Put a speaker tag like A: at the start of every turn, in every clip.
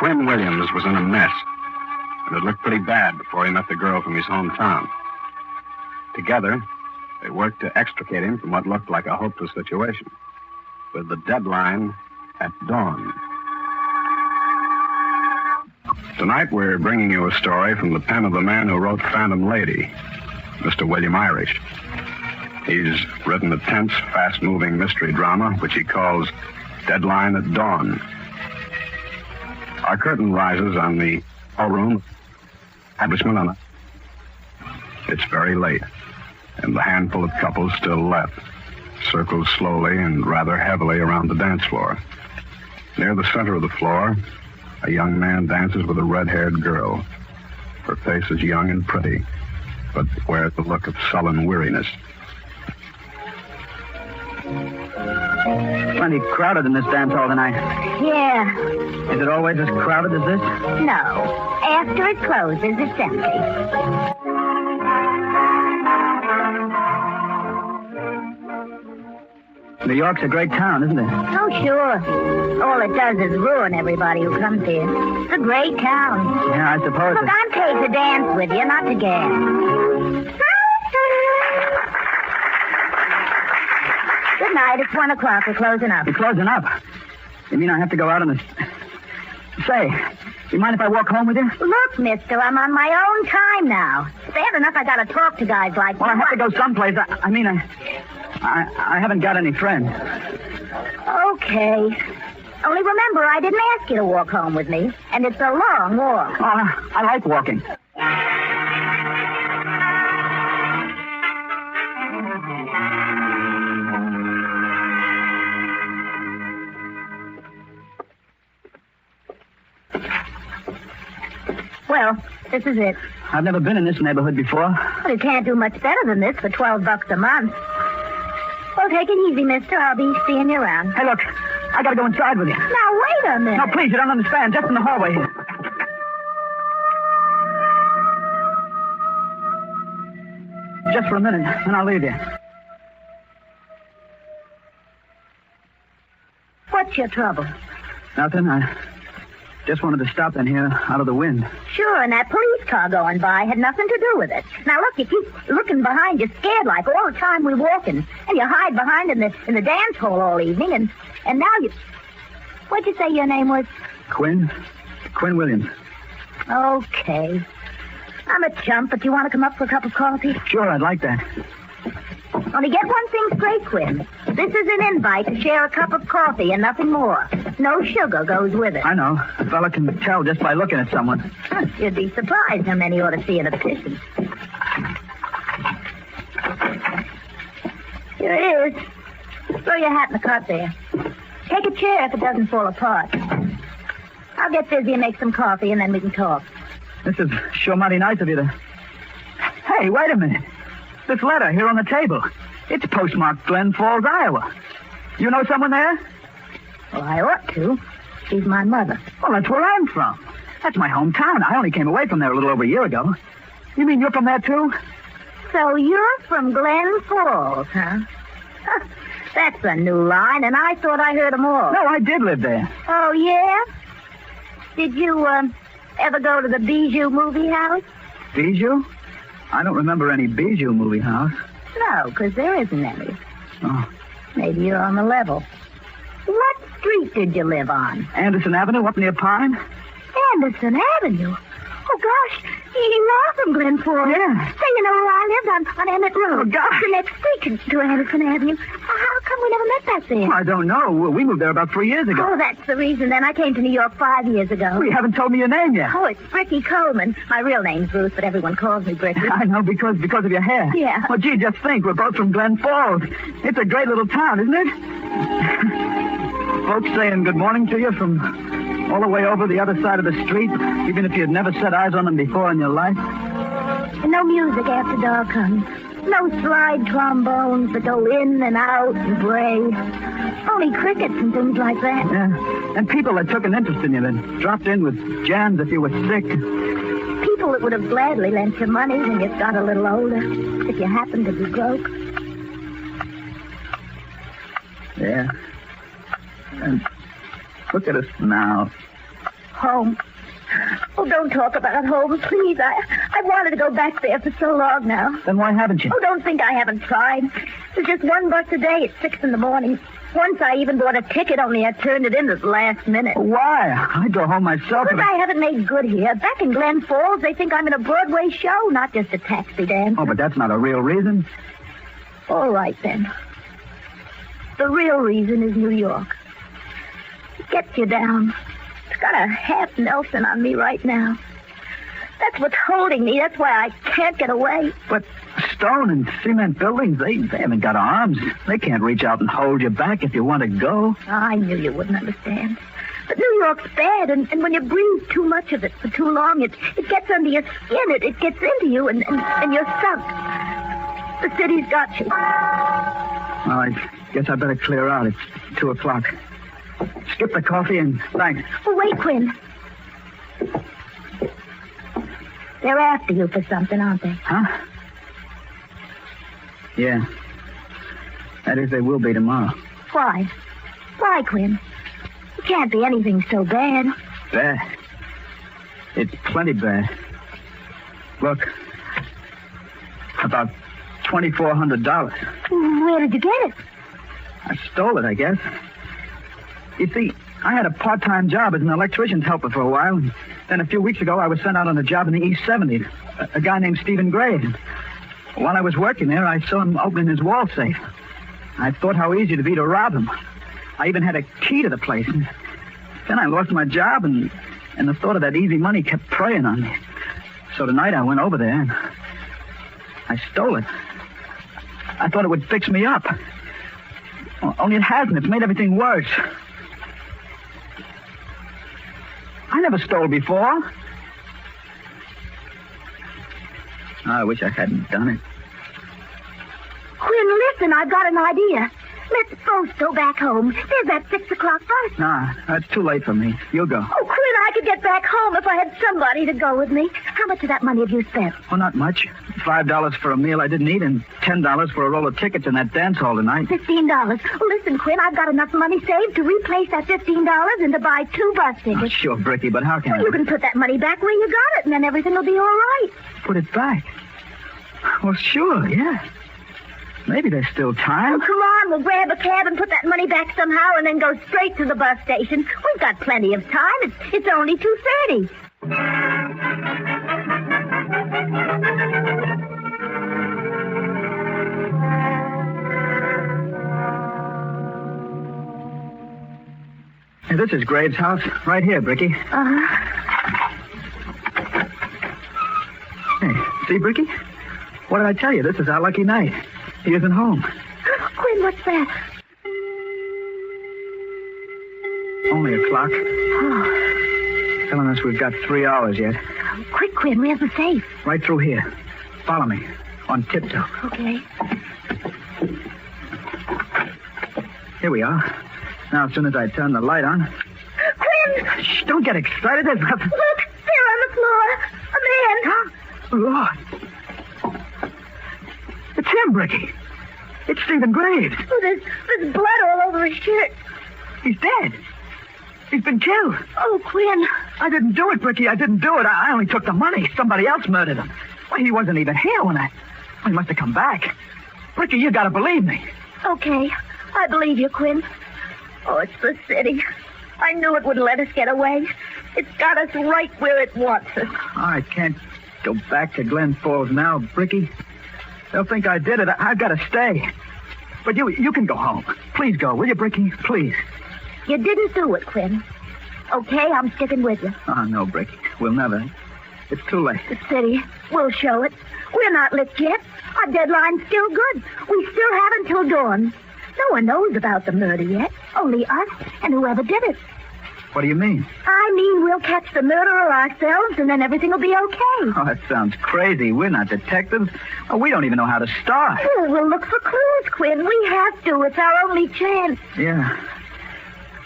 A: Quinn Williams was in a mess, and it looked pretty bad before he met the girl from his hometown. Together, they worked to extricate him from what looked like a hopeless situation, with the deadline at dawn. Tonight, we're bringing you a story from the pen of the man who wrote Phantom Lady, Mr. William Irish. He's written a tense, fast-moving mystery drama, which he calls Deadline at Dawn. Our curtain rises on the ballroom establishment. It's very late, and the handful of couples still left circles slowly and rather heavily around the dance floor. Near the center of the floor, a young man dances with a red-haired girl. Her face is young and pretty, but wears a look of sullen weariness.
B: Plenty crowded in this dance hall tonight.
C: Yeah.
B: Is it always as crowded as this?
C: No. After it closes, it's empty.
B: New York's a great town, isn't it?
C: Oh, sure. All it does is ruin everybody who comes here. It's a great town.
B: Yeah, I suppose.
C: Look, I'm paid to dance with you, not to gas. Good night. It's 1 o'clock. We're closing up.
B: You're closing up? You mean I have to go out on the... Say, you mind if I walk home with you?
C: Look, mister, I'm on my own time now. Bad enough I gotta talk to guys like
B: Well,
C: you.
B: I have to go someplace. I haven't got any friends.
C: Okay. Only remember, I didn't ask you to walk home with me, and it's a long walk.
B: Oh, I like walking.
C: Well, this is it.
B: I've never been in this neighborhood before.
C: Well, you can't do much better than this for $12 a month. Well, take it easy, mister. I'll be seeing you around.
B: Hey, look, I gotta go inside with you.
C: Now, wait a minute.
B: No, please, you don't understand. Just in the hallway here. Just for a minute, and I'll leave you.
C: What's your trouble?
B: Nothing. I just wanted to stop in here out of the wind.
C: Sure, and that police car going by had nothing to do with it. Now, look, you keep looking behind you scared like all the time we're walking. And you hide behind in the dance hall all evening, and now you... What'd you say your name was?
B: Quinn Williams.
C: Okay. I'm a chump, but you want to come up for a cup of coffee?
B: Sure, I'd like that.
C: Only get one thing straight, Quinn. This is an invite to share a cup of coffee and nothing more. No sugar goes with it.
B: I know. A fella can tell just by looking at someone.
C: You'd be surprised how many ought to see in a petition. Here it is. Throw your hat in the cart there. Take a chair if it doesn't fall apart. I'll get busy and make some coffee, and then we can talk.
B: This is sure mighty nice of you to... Hey, wait a minute. This letter here on the table. It's postmarked Glen Falls, Iowa. You know someone there?
C: Well, I ought to. She's my mother.
B: Well, that's where I'm from. That's my hometown. I only came away from there a little over a year ago. You mean you're from there, too?
C: So you're from Glen Falls, huh? That's a new line, and I thought I heard them all.
B: No, I did live there.
C: Oh, yeah? Did you, ever go to the Bijou movie house?
B: Bijou? I don't remember any Bijou movie house.
C: No, because there isn't any.
B: Oh.
C: Maybe you're on the level. What street did you live on?
B: Anderson Avenue up near Pine?
C: Anderson Avenue? Oh, gosh, you are from Glen Falls.
B: Yeah.
C: Say, you know where I lived on Emmett Road.
B: Oh, gosh.
C: The next street to Anderson Avenue. How come we never met back there?
B: Well, I don't know. We moved there about 3 years ago.
C: Oh, that's the reason. Then I came to New York 5 years ago.
B: Well, you haven't told me your name yet.
C: Oh, it's Bricky Coleman. My real name's Ruth, but everyone calls me Bricky.
B: I know, because of your hair.
C: Yeah.
B: Well, gee, just think. We're both from Glen Falls. It's a great little town, isn't it? Folks saying good morning to you from all the way over the other side of the street, even if you'd never set eyes on them before in your life.
C: No music after dark comes. No slide trombones that go in and out and bray. Only crickets and things like that.
B: Yeah, and people that took an interest in you, that dropped in with jams if you were sick.
C: People that would have gladly lent you money when you got a little older, if you happened to be broke.
B: Yeah. And look at us now.
C: home. Oh, don't talk about home, please. I wanted to go back there for so long now.
B: Then why haven't you?
C: Oh, don't think I haven't tried. There's just one bus a day at 6 in the morning. Once I even bought a ticket, only I turned it in at the last minute.
B: Why? I'd go home myself.
C: Because I haven't made good here. Back in Glen Falls, they think I'm in a Broadway show, not just a taxi dancer.
B: Oh, but that's not a real reason.
C: All right, then. The real reason is New York. It gets you down. It's got a half Nelson on me right now. That's what's holding me. That's why I can't get away.
B: But stone and cement buildings, they haven't got arms. They can't reach out and hold you back if you want to go.
C: I knew you wouldn't understand. But New York's bad, and when you breathe too much of it for too long, it gets under your skin. It gets into you, and you're sunk. The city's got you.
B: Well, I guess I better clear out. It's 2 o'clock. Skip the coffee and thanks.
C: Oh, wait, Quinn. They're after you for something, aren't they?
B: Huh? Yeah. That is, they will be tomorrow.
C: Why? Why, Quinn? It can't be anything so bad.
B: Bad? It's plenty bad. Look. About $2,400.
C: Where did you get it?
B: I stole it, I guess. You see, I had a part-time job as an electrician's helper for a while. And then a few weeks ago, I was sent out on a job in the East 70. A guy named Stephen Graves. While I was working there, I saw him opening his wall safe. I thought how easy it'd be to rob him. I even had a key to the place. And then I lost my job, and the thought of that easy money kept preying on me. So tonight I went over there, and I stole it. I thought it would fix me up. Well, only it hasn't. It's made everything worse. I never stole before. I wish I hadn't done it.
C: Quinn, listen, I've got an idea. Let's both go back home. There's that 6 o'clock bus.
B: Nah, that's too late for me. You'll go.
C: Oh, Quinn, I could get back home if I had somebody to go with me. How much of that money have you spent?
B: Well, not much. $5 for a meal I didn't eat and $10 for a roll of tickets in that dance hall tonight.
C: $15. Oh, listen, Quinn, I've got enough money saved to replace that $15 and to buy 2 bus tickets.
B: Oh, sure, Bricky, but how can I...
C: You can put that money back where you got it, and then everything will be all right.
B: Put it back? Well, sure, yeah. Maybe there's still time.
C: Oh, come on, we'll grab a cab and put that money back somehow and then go straight to the bus station. We've got plenty of time. It's only 2:30.
B: Hey, this is Graves' house. Right here, Bricky.
C: Uh-huh.
B: Hey, see, Bricky? What did I tell you? This is our lucky night. He isn't home.
C: Quinn, what's that?
B: Only a clock.
C: Oh.
B: Telling us we've got 3 hours yet.
C: Quick, Quinn, where's the safe?
B: Right through here. Follow me. On tiptoe.
C: Okay.
B: Here we are. Now, as soon as I turn the light on...
C: Quinn!
B: Shh, don't get excited. There's nothing...
C: Look, there on the floor. A man.
B: Huh? Lord. It's him, Bricky. It's Stephen Graves.
C: Oh, there's blood all over his shirt.
B: He's dead. He's been killed.
C: Oh, Quinn.
B: I didn't do it, Bricky. I didn't do it. I only took the money. Somebody else murdered him. Well, he wasn't even here when he must have come back. Bricky, you gotta believe me.
C: Okay. I believe you, Quinn. Oh, it's the city. I knew it wouldn't let us get away. It's got us right where it wants us.
B: I can't go back to Glen Falls now, Bricky. They'll think I did it. I've got to stay. But you can go home. Please go, will you, Bricky? Please.
C: You didn't do it, Quinn. Okay, I'm sticking with you.
B: Oh, no, Bricky. We'll never. It's too late.
C: The city. We'll show it. We're not licked yet. Our deadline's still good. We still have until dawn. No one knows about the murder yet. Only us and whoever did it.
B: What do you mean?
C: I mean, we'll catch the murderer ourselves, and then everything will be okay.
B: Oh, that sounds crazy. We're not detectives. Oh, we don't even know how to start.
C: Oh, we'll look for clues, Quinn. We have to. It's our only chance.
B: Yeah.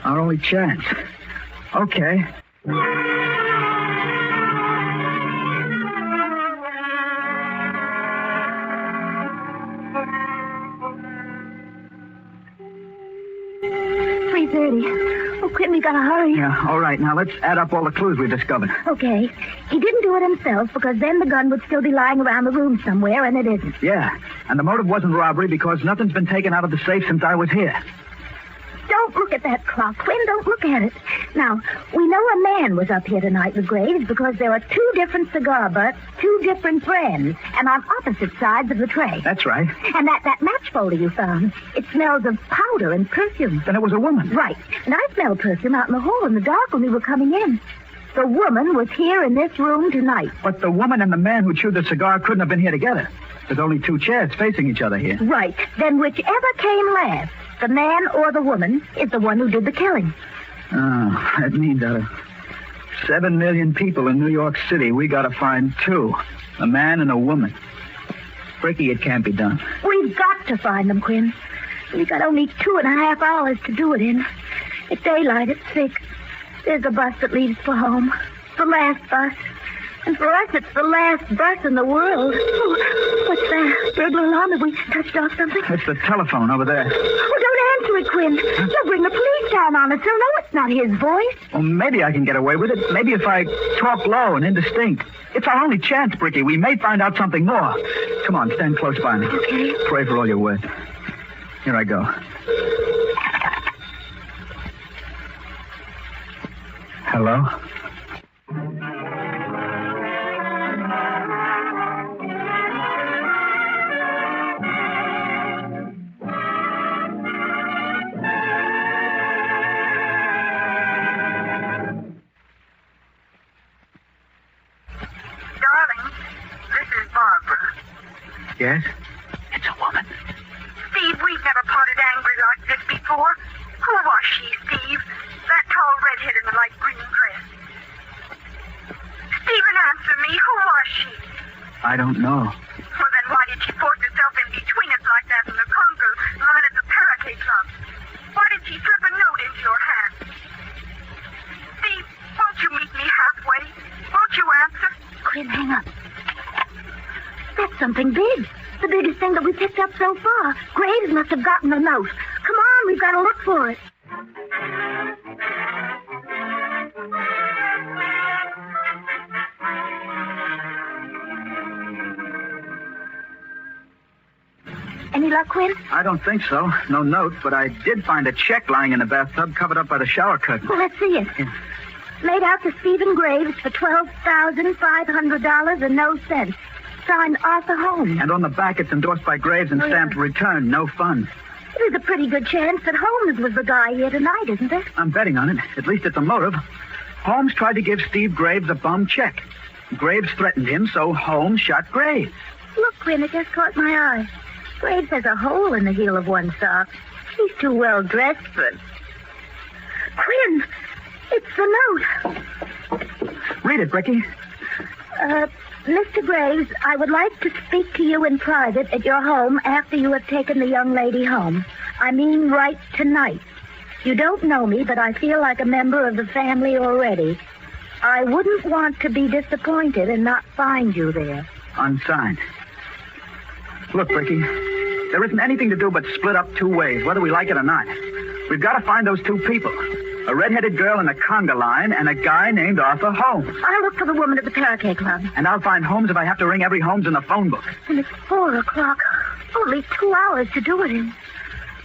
B: Our only chance. Okay.
C: Oh, Quinn, we gotta hurry.
B: Yeah, all right. Now, let's add up all the clues we discovered.
C: Okay. He didn't do it himself because then the gun would still be lying around the room somewhere, and it isn't.
B: Yeah, and the motive wasn't robbery because nothing's been taken out of the safe since I was here.
C: Don't look at that clock, Quinn. Don't look at it. Now, we know a man was up here tonight with Graves because there are 2 different cigar butts, 2 different brands, and on opposite sides of the tray.
B: That's right.
C: And that match folder you found, it smells of powder and perfume.
B: Then it was a woman.
C: Right. And I smelled perfume out in the hall in the dark when we were coming in. The woman was here in this room tonight.
B: But the woman and the man who chewed the cigar couldn't have been here together. There's only 2 chairs facing each other here.
C: Right. Then whichever came last, the man or the woman, is the one who did the killing.
B: Oh, that means out of 7 million people in New York City, we gotta find 2. A man and a woman. Ricky, it can't be done.
C: We've got to find them, Quinn. We've got only 2.5 hours to do it in. At daylight, it's 6. There's a bus that leaves for home. The last bus. And for us, it's the last bus in the world. Oh, what's that? Burglar alarm? Have we touched off something?
B: It's the telephone over there.
C: Oh, don't answer it, Quinn. You'll bring the police down on us. They'll know it's not his voice.
B: Well, maybe I can get away with it. Maybe if I talk low and indistinct. It's our only chance, Bricky. We may find out something more. Come on, stand close by me.
C: Okay.
B: Pray for all you're worth. Here I go. Hello? Yes? It's a woman.
D: Steve, we've never parted angry like this before. Who was she, Steve? That tall redhead in the light green dress. Stephen, answer me. Who was she?
B: I don't know.
D: Well, then why did she force herself in between us like that in the conga line at the Parakeet Club? Why did she slip a note into your hand? Steve, won't you meet me halfway? Won't you answer?
C: Quinn, hang up. That's something big. The biggest thing that we picked up so far. Graves must have gotten the note. Come on, we've got to look for it. Any luck, Quinn?
B: I don't think so. No note, but I did find a check lying in the bathtub covered up by the shower curtain.
C: Well, let's see it.
B: Yeah.
C: Made out to Stephen Graves for $12,500 and no cents. Signed Arthur Holmes.
B: And on the back, it's endorsed by Graves and stamped return, no funds.
C: There's a pretty good chance that Holmes was the guy here tonight, isn't there?
B: I'm betting on it. At least it's a motive. Holmes tried to give Steve Graves a bum check. Graves threatened him, so Holmes shot Graves.
C: Look, Quinn, it just caught my eye. Graves has a hole in the heel of one sock. He's too well dressed for it. Quinn, it's the note.
B: Read it, Bricky.
C: Mr. Graves, I would like to speak to you in private at your home after you have taken the young lady home. I mean right tonight. You don't know me, but I feel like a member of the family already. I wouldn't want to be disappointed and not find you there.
B: Unsigned. Look, Bricky, there isn't anything to do but split up 2 ways, whether we like it or not. We've got to find those 2 people. A red-headed girl in the conga line and a guy named Arthur Holmes.
C: I'll look for the woman at the Parakeet Club.
B: And I'll find Holmes if I have to ring every Holmes in the phone book.
C: And it's 4 o'clock. Only 2 hours to do it in.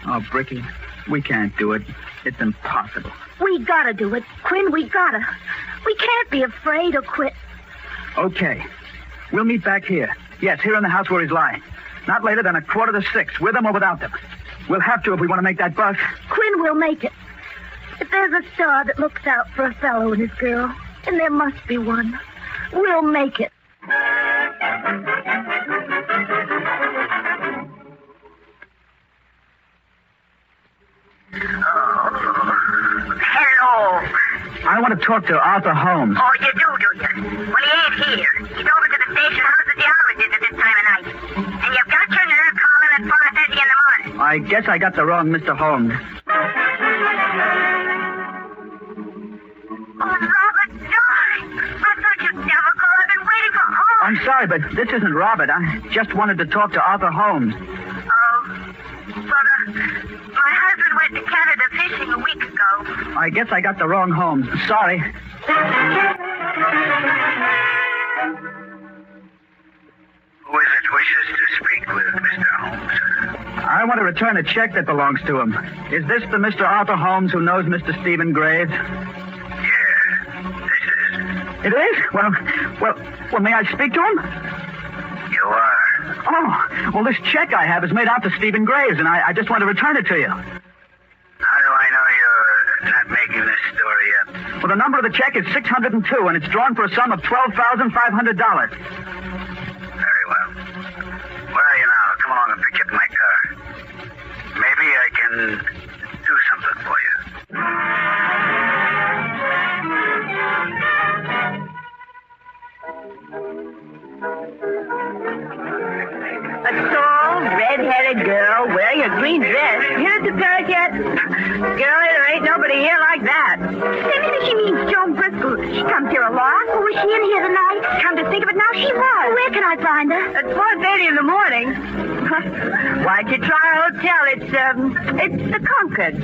B: Oh, Bricky, we can't do it. It's impossible.
C: We gotta do it. Quinn, we gotta. We can't be afraid or quit.
B: Okay. We'll meet back here. Yes, here in the house where he's lying. Not later than 5:45, with them or without them. We'll have to if we want to make that bus.
C: Quinn, we'll make it. If there's a star that looks out for a fellow and his girl, and there must be one, we'll make it.
D: Hello.
B: I want to talk to Arthur Holmes.
D: Oh, you do you? Well, he ain't here. He's over to the station house at the Armitages at this time of night. And you've got your nerve calling at 4:30 in the morning.
B: I guess I got the wrong Mr. Holmes.
D: Oh, Robert, darling. I thought you'd never call. I've been waiting for hours.
B: I'm sorry, but this isn't Robert. I just wanted to talk to Arthur Holmes.
D: Oh. Well, my husband went to Canada fishing a week ago.
B: I guess I got the wrong Holmes. Sorry.
E: Who is it wishes to speak with Mr. Holmes?
B: I want to return a check that belongs to him. Is this the Mr. Arthur Holmes who knows Mr. Stephen Graves?
E: Yeah, this is.
B: It is? Well, may I speak to him?
E: You are.
B: Oh, well, this check I have is made out to Stephen Graves, and I just want to return it to you.
E: How do I know you're not making this story up?
B: Well, the number of the check is 602, and it's drawn for a sum of $12,500.
E: Very well. Where are you now? Come along and pick you up in my car. Maybe I can do something for you.
C: A tall, red-headed girl wearing a green dress. Here at the Parakeet? Girlie, there ain't nobody here like that.
D: Maybe she means Joan Bristol. She comes here a lot. Or was she in here tonight? Come to think of it, now she was. Where can I find her?
C: At 4:30 in the morning. Why'd you try a hotel? It's the Concord.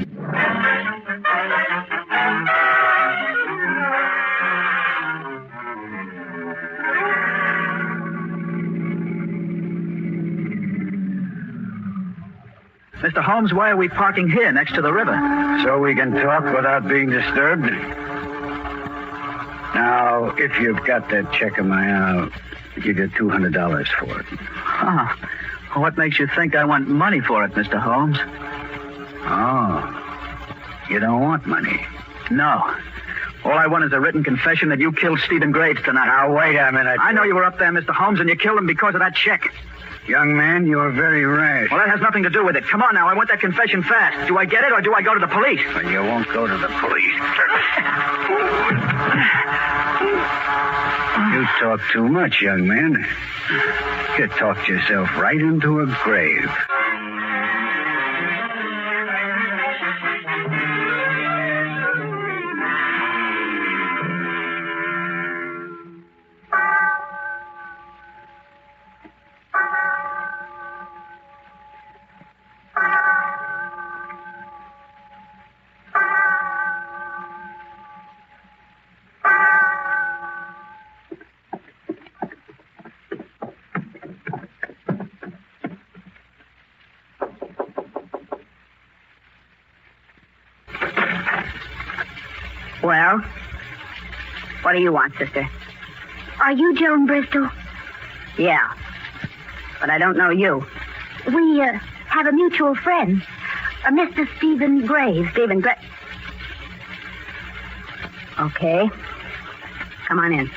B: Mr. Holmes, why are we parking here next to the river?
E: So we can talk without being disturbed? Now, if you've got that check of mine, I'll give you $200 for it.
B: Oh, what makes you think I want money for it, Mr. Holmes?
E: Oh, you don't want money?
B: No. All I want is a written confession that you killed Stephen Graves tonight.
E: Now, wait a minute.
B: I know you were up there, Mr. Holmes, and you killed him because of that check.
E: Young man, you're very rash.
B: Well, that has nothing to do with it. Come on now, I want that confession fast. Do I get it or do I go to the police?
E: Well, you won't go to the police. You talk too much, young man. You talked yourself right into a grave.
C: Well, what do you want, sister?
D: Are you Joan Bristol?
C: Yeah, but I don't know you.
D: We have a mutual friend, a Mr. Stephen Graves.
C: Stephen Graves. Okay. Come on in.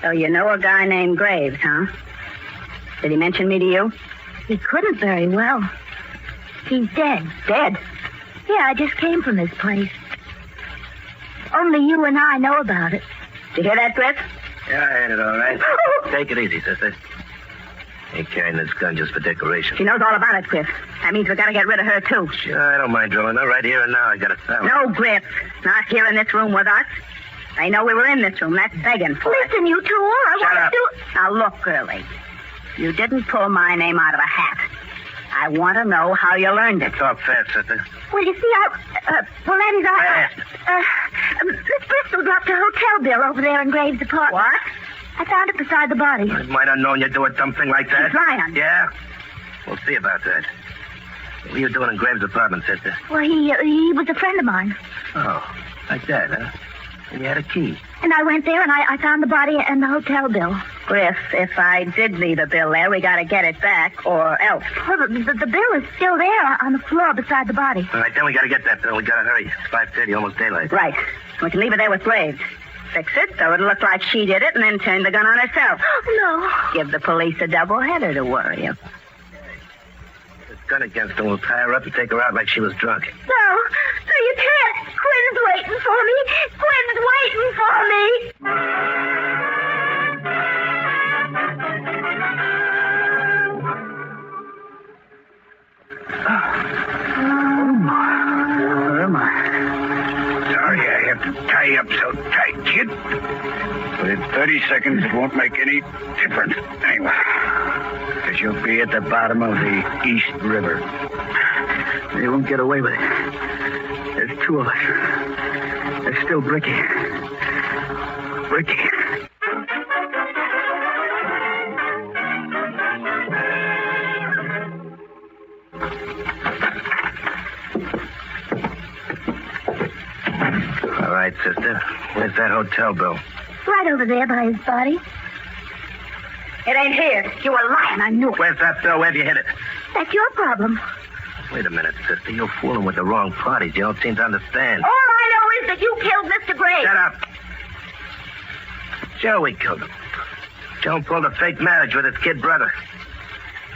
C: So you know a guy named Graves, huh? Did he mention me to you?
D: He couldn't very well. He's dead.
C: Dead?
D: Yeah, I just came from this place. Only you and I know about it.
C: Did you hear that, Griff?
F: Yeah, I heard it all right. Take it easy, sister. Ain't carrying this gun just for decoration.
C: She knows all about it, Griff. That means we gotta get rid of her, too.
F: Sure, I don't mind drilling her right here and now. I got a family.
C: No, Griff. Not here in this room with us. They know we were in this room. That's begging for it.
D: Listen, you two, all I
C: Shut
D: want
C: up.
D: to do...
C: Now, look, girlie. You didn't pull my name out of a hat. I want to know how you learned it.
F: Talk fast, sister.
D: Well, you see, well, that is, Miss Bristol dropped a hotel bill over there in Graves' apartment.
C: What?
D: I found it beside the body.
F: I might have known you'd do a dumb thing like that.
C: She's lying.
F: Yeah? We'll see about that. What were you doing in Graves' apartment, sister?
D: Well, he was a friend of mine.
F: Oh, like that, huh? And you had a key.
D: And I went there and I found the body and the hotel bill.
C: Griff, if I did leave a bill there, we gotta get it back, or else.
D: Well, the bill is still there on the floor beside the body.
F: All right, then we gotta get that bill. We gotta hurry. It's 5:30, almost daylight.
C: Right. We can leave it there with Graves. Fix it so it'll look like she did it and then turn the gun on herself.
D: No.
C: Give the police a double-header to worry you.
F: This gun against her, we'll tie her up and take her out like she was drunk.
D: No. No, you can't. Quinn's waiting for me. Quinn's waiting for me.
B: Where am I?
E: Sorry I have to tie you up so tight, kid. But in 30 seconds, it won't make any difference. Anyway, because you'll be at the bottom of the East River.
B: They won't get away with it. There's two of us. There's still Bricky. Bricky.
F: All right, sister. Where's that hotel bill?
C: Right over there by his body. It ain't here. You were lying. I knew it.
F: Where's that bill? Where'd you hit it?
C: That's your problem.
F: Wait a minute, sister. You're fooling with the wrong parties. You don't seem to understand.
C: All I know is that you killed Mr. Gray.
F: Shut up. Joey killed him. Joe pulled a fake marriage with his kid brother.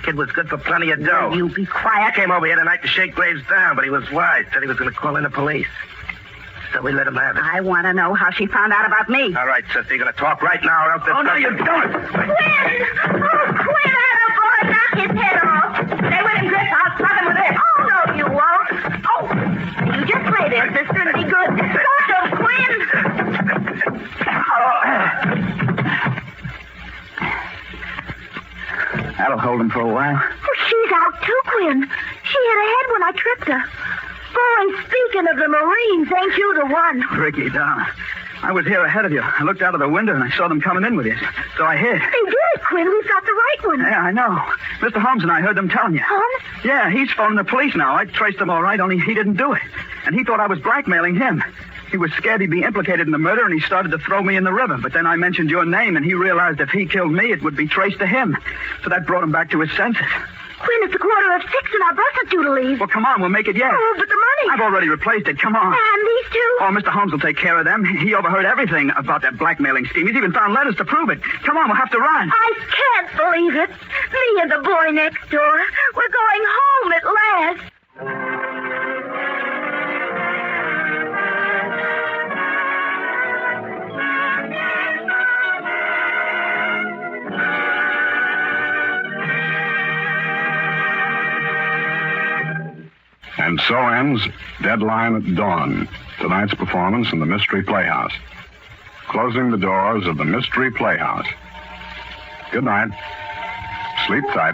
F: Kid was good for plenty of dough.
C: Will you be quiet?
F: I came over here tonight to shake Graves down, but he was wise. Said he was going to call in the police. So we let him have it.
C: I want to know how she found out about me.
F: All right, sister. You're going to talk right now or else...
B: Oh, no, you don't.
C: Quinn! Oh, Quinn, little boy, knock his head off. Stay with him, Chris. I'll slap him with this. Oh, no, you won't. Oh, you just lay there, sister, and be good. Go, Quinn.
B: That'll hold him for a while.
C: Oh, she's out too, Quinn. She hit her head when I tripped her. Oh, and speaking of the Marines, ain't you the one?
B: Ricky, darling. I was here ahead of you. I looked out of the window and I saw them coming in with you. So I hid.
C: They did it, Quinn. We've got the right one.
B: Yeah, I know. Mr. Holmes and I heard them telling you.
C: Holmes?
B: Yeah, he's phoning the police now. I traced him all right, only he didn't do it. And he thought I was blackmailing him. He was scared he'd be implicated in the murder, and he started to throw me in the river. But then I mentioned your name, and he realized if he killed me, it would be traced to him. So that brought him back to his senses.
C: Quinn, it's 6:15 and our bus is due to leave.
B: Well, come on, we'll make it yet.
C: Oh, but the money.
B: I've already replaced it. Come on.
C: And these two?
B: Oh, Mr. Holmes will take care of them. He overheard everything about that blackmailing scheme. He's even found letters to prove it. Come on, we'll have to run.
C: I can't believe it. Me and the boy next door. We're going home at last.
A: And so ends Deadline at Dawn, tonight's performance in the Mystery Playhouse. Closing the doors of the Mystery Playhouse. Good night. Sleep tight.